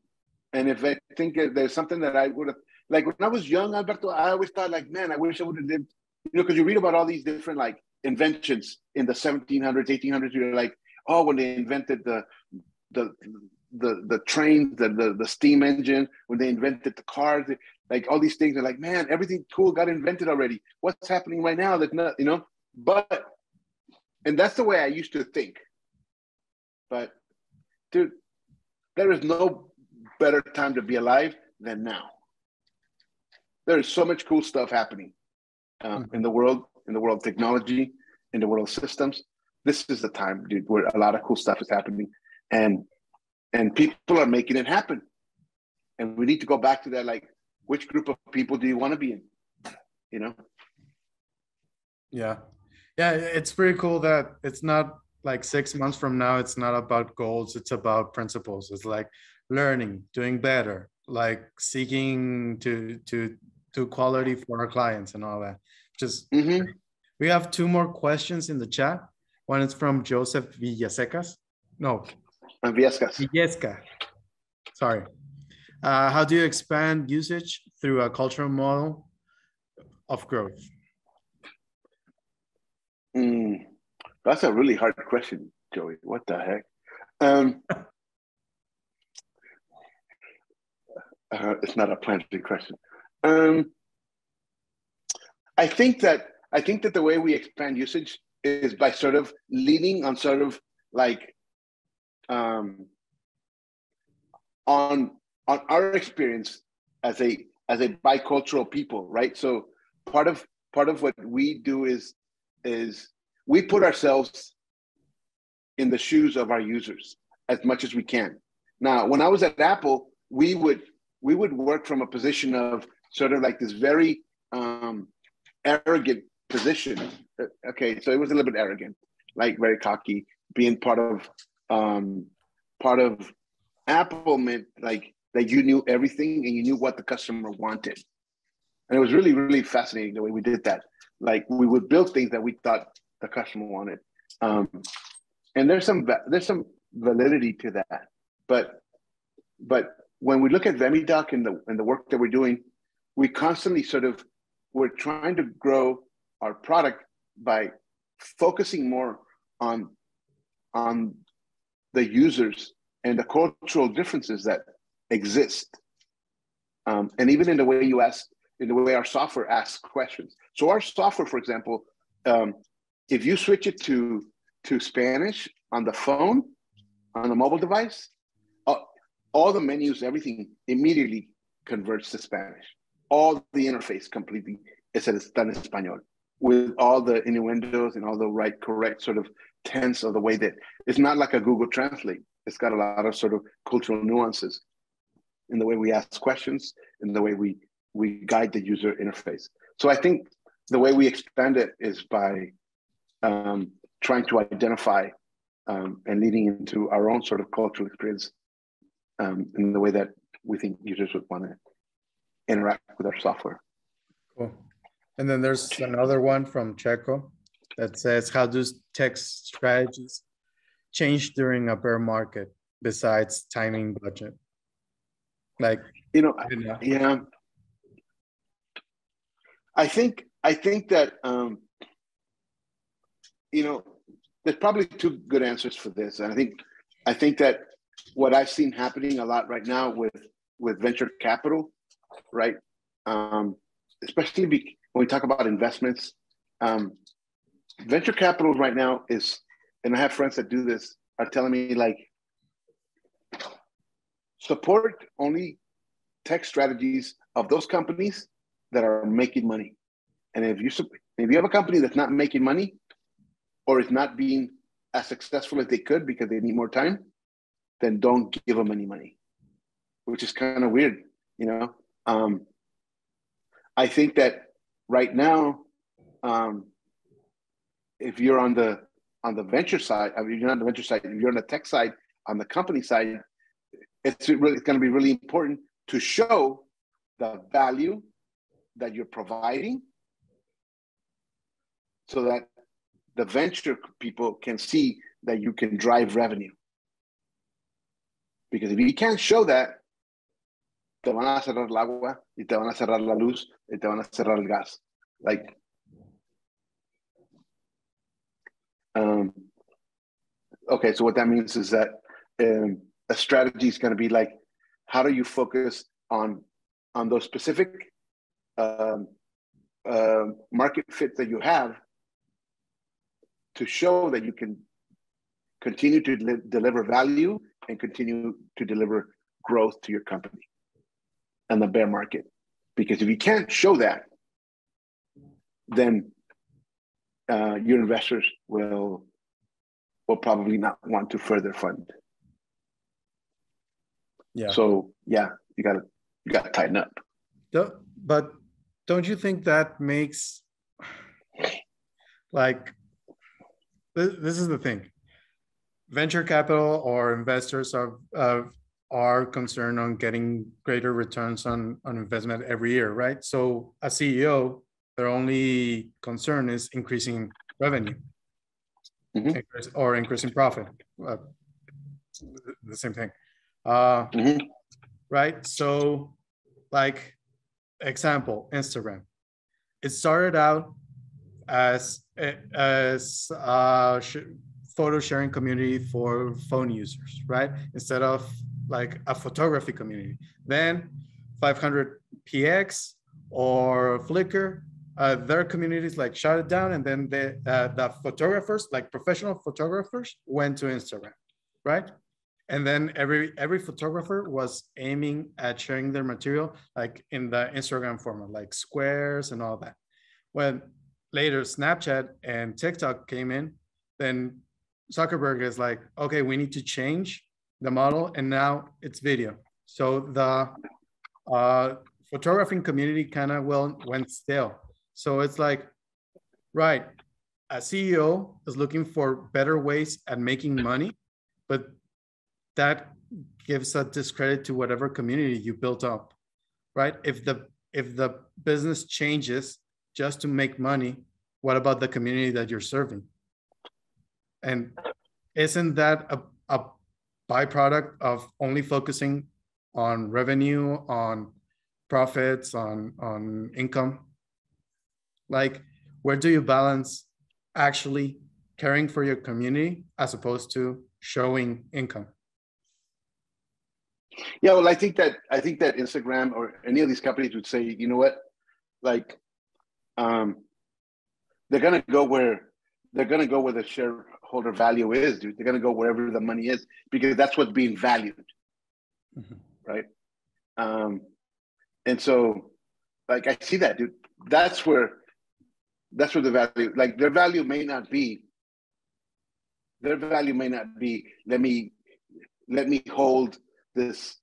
And if I think there's something that I would have, like, when I was young, Alberto, I always thought, like, man, I wish I would have lived, because you read about all these different, like, inventions in the 1700s, 1800s. You're like, oh, when they invented the train, the steam engine, when they invented the cars, like, all these things are like, man, everything cool got invented already. What's happening right now? That's not, but, and that's the way I used to think. But, dude, there is no better time to be alive than now. There is so much cool stuff happening in the world of technology, in the world of systems. This is the time, dude, where a lot of cool stuff is happening, and people are making it happen. And we need to go back to that, like, which group of people do you want to be in? Yeah, it's pretty cool that it's not like 6 months from now, it's not about goals, it's about principles. It's like learning, doing better, like seeking to quality for our clients and all that. Just We have 2 more questions in the chat. One is from Joseph Villasecas. No, Villesca. Sorry. How do you expand usage through a cultural model of growth? That's a really hard question, Joey. What the heck? It's not a planted question. I think that the way we expand usage is by sort of leaning on sort of like on our experience as a bicultural people, right? So part of what we do is we put ourselves in the shoes of our users as much as we can. Now, when I was at Apple, we would work from a position of sort of like this very arrogant position. Okay, so it was a little bit arrogant, like very cocky. Being part of Apple meant like that you knew everything and you knew what the customer wanted. And it was really, really fascinating the way we did that. Like we would build things that we thought the customer wanted. And there's some validity to that. But when we look at VeMiDoc and the work that we're doing, we constantly we're trying to grow our product by focusing more on the users and the cultural differences that exist. And even in the way in the way our software asks questions. So our software, for example, if you switch it to Spanish on the phone, on the mobile device, all the menus, everything immediately converts to Spanish. All the interface completely is está en español, with all the innuendos and all the correct sort of tense of the way that it's not like a Google Translate. It's got a lot of sort of cultural nuances in the way we ask questions, in the way we guide the user interface. So I think the way we expand it is by trying to identify and leading into our own sort of cultural experience in the way that we think users would want to interact with our software. Cool. And then there's another one from Checo that says, how do tech strategies change during a bear market besides timing budget? Like, yeah. I think that, there's probably two good answers for this. And I think that what I've seen happening a lot right now with venture capital, right? Especially when we talk about investments, venture capital right now is, and I have friends that do this, are telling me like, support only tech strategies of those companies that are making money. And if you have a company that's not making money or is not being as successful as they could because they need more time, then don't give them any money, which is kind of weird, I think that right now, if you're on the venture side, if you're not on the venture side, if you're on the tech side, on the company side, it's going to be really important to show the value that you're providing so that the venture people can see that you can drive revenue. Because if you can't show that, te van a cerrar el agua, y te van a cerrar la luz, y te van a cerrar el gas. Like, okay, so what that means is that a strategy is going to be like, how do you focus on those specific market fits that you have to show that you can continue to deliver value and continue to deliver growth to your company and the bear market. Because if you can't show that, then your investors will probably not want to further fund. Yeah. So yeah, you gotta tighten up. But don't you think that makes, like, this is the thing. Venture capital or investors are concerned on getting greater returns on investment every year, right? So a CEO, their only concern is increasing revenue, or increasing profit. The same thing, right? So, like, example, Instagram. It started out as photo sharing community for phone users, right? Instead of like a photography community. Then 500px or Flickr, their communities like shut it down, and then the photographers, like professional photographers, went to Instagram, right? And then every photographer was aiming at sharing their material like in the Instagram format, like squares and all that. When later Snapchat and TikTok came in, then Zuckerberg is like, okay, we need to change the model, and now it's video. So the photographing community kind of went stale. So it's like, right, a CEO is looking for better ways at making money, but that gives a discredit to whatever community you built up, right? If the business changes just to make money, what about the community that you're serving? And isn't that a byproduct of only focusing on revenue, on profits, on income? Like, where do you balance actually caring for your community as opposed to showing income? Yeah, well, I think that Instagram or any of these companies would say, you know what, like, they're gonna go where the shareholder value is, dude. They're gonna go wherever the money is because that's what's being valued, right? And so, like, I see that, dude. That's where the value, like, their value may not be. Let me hold this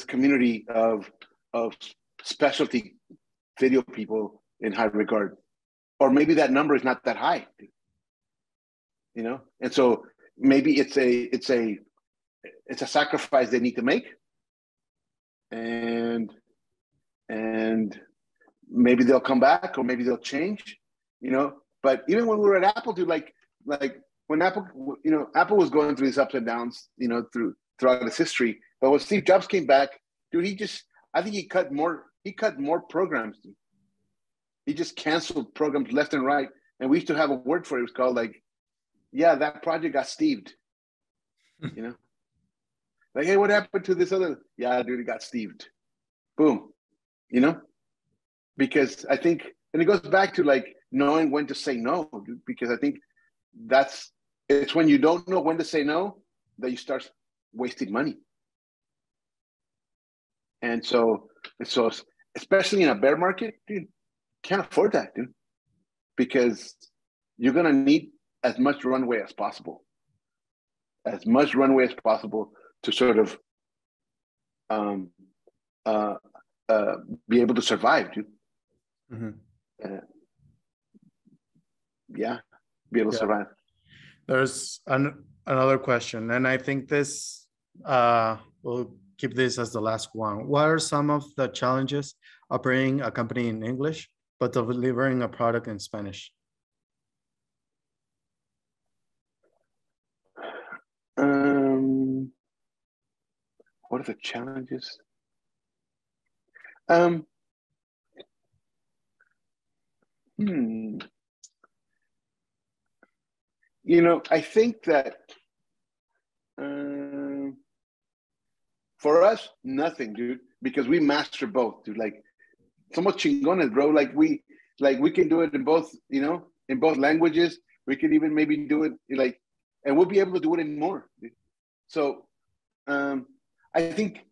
community of specialty video people in high regard, or maybe that number is not that high, you know. And so maybe it's a sacrifice they need to make, and maybe they'll come back or maybe they'll change, you know. But even when we were at Apple, dude, like when Apple, you know, Apple was going through these ups and downs, you know, throughout its history. But when Steve Jobs came back, dude, I think he cut more programs, dude. He just canceled programs left and right. And we used to have a word for it. It was called, like, yeah, that project got Steved, you know? Like, hey, what happened to this other? Yeah, dude, it got Steved. Boom, you know? Because I think, and it goes back to, like, knowing when to say no, dude, because I think it's when you don't know when to say no that you start wasting money. And so especially in a bear market, dude, can't afford that, dude, because you're gonna need as much runway as possible to sort of be able to survive, dude. Yeah, be able to survive. There's another question, and I think this we'll keep this as the last one. What are some of the challenges operating a company in English but delivering a product in Spanish? What are the challenges? You know, I think that for us, nothing, dude, because we master both, dude. Like, somos chingones, bro. Like, we can do it in both, you know, in both languages. We could even maybe do it, like, and we'll be able to do it in more, dude. So I think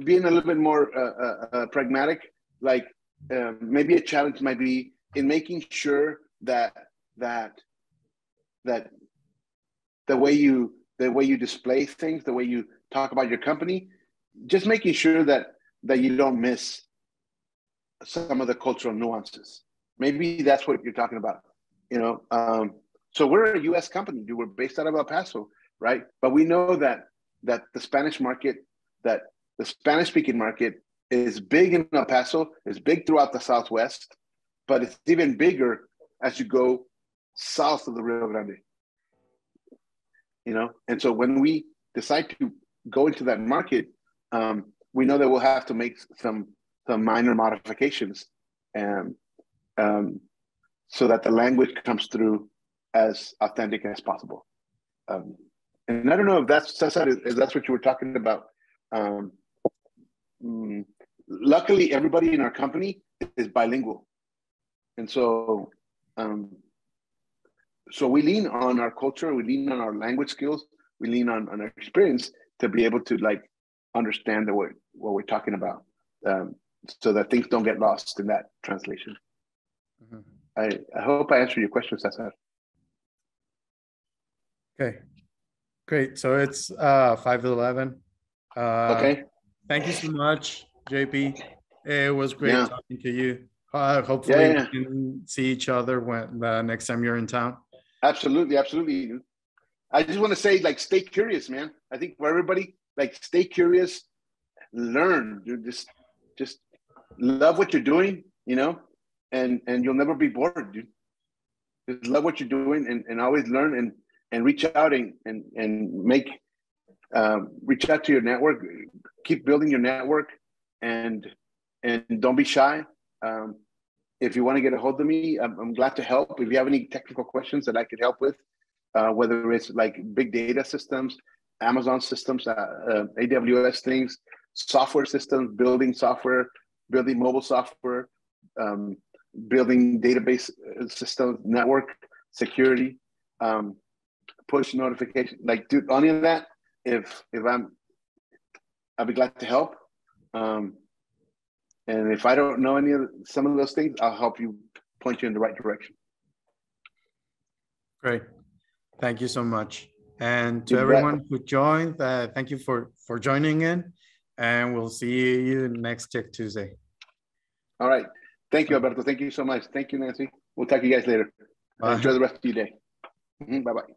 being a little bit more pragmatic, like, maybe a challenge might be in making sure that the way you display things, the way you talk about your company, just making sure that you don't miss some of the cultural nuances. Maybe that's what you're talking about, you know. So we're a U.S. company, dude. We're based out of El Paso, right? But we know that the Spanish market, that the Spanish-speaking market is big in El Paso, is big throughout the Southwest, but it's even bigger as you go south of the Rio Grande, you know? And so when we decide to go into that market, we know that we'll have to make some minor modifications, and so that the language comes through as authentic as possible. And I don't know if that's what you were talking about. Luckily, everybody in our company is bilingual, and so we lean on our culture, we lean on our language skills, we lean on our experience to be able to, like, understand what we're talking about, so that things don't get lost in that translation. I hope I answered your question, Cesar. Okay, great. So it's 5:11. Okay. Thank you so much, JP. It was great Yeah. talking to you. Yeah. Hopefully we Yeah. can see each other when the next time you're in town. Absolutely. Absolutely. I just want to say, like, stay curious, man. I think for everybody, like, stay curious, learn. You just love what you're doing, and you'll never be bored, dude. Just love what you're doing and always learn and reach out and make reach out to your network. Keep building your network and don't be shy. If you want to get a hold of me, I'm glad to help. If you have any technical questions that I could help with, whether it's like big data systems, Amazon systems, AWS things, software systems, building software, building mobile software, building database systems, network security, push notification, like, dude, any of that. If I'll be glad to help. And if I don't know some of those things, I'll help you, point you in the right direction. Great. Thank you so much. And to everyone who joined, thank you for joining in, and we'll see you next Tech Tuesday. All right. Thank you, Alberto. Thank you so much. Thank you, Nancy. We'll talk to you guys later. Bye. Enjoy the rest of your day. Bye-bye.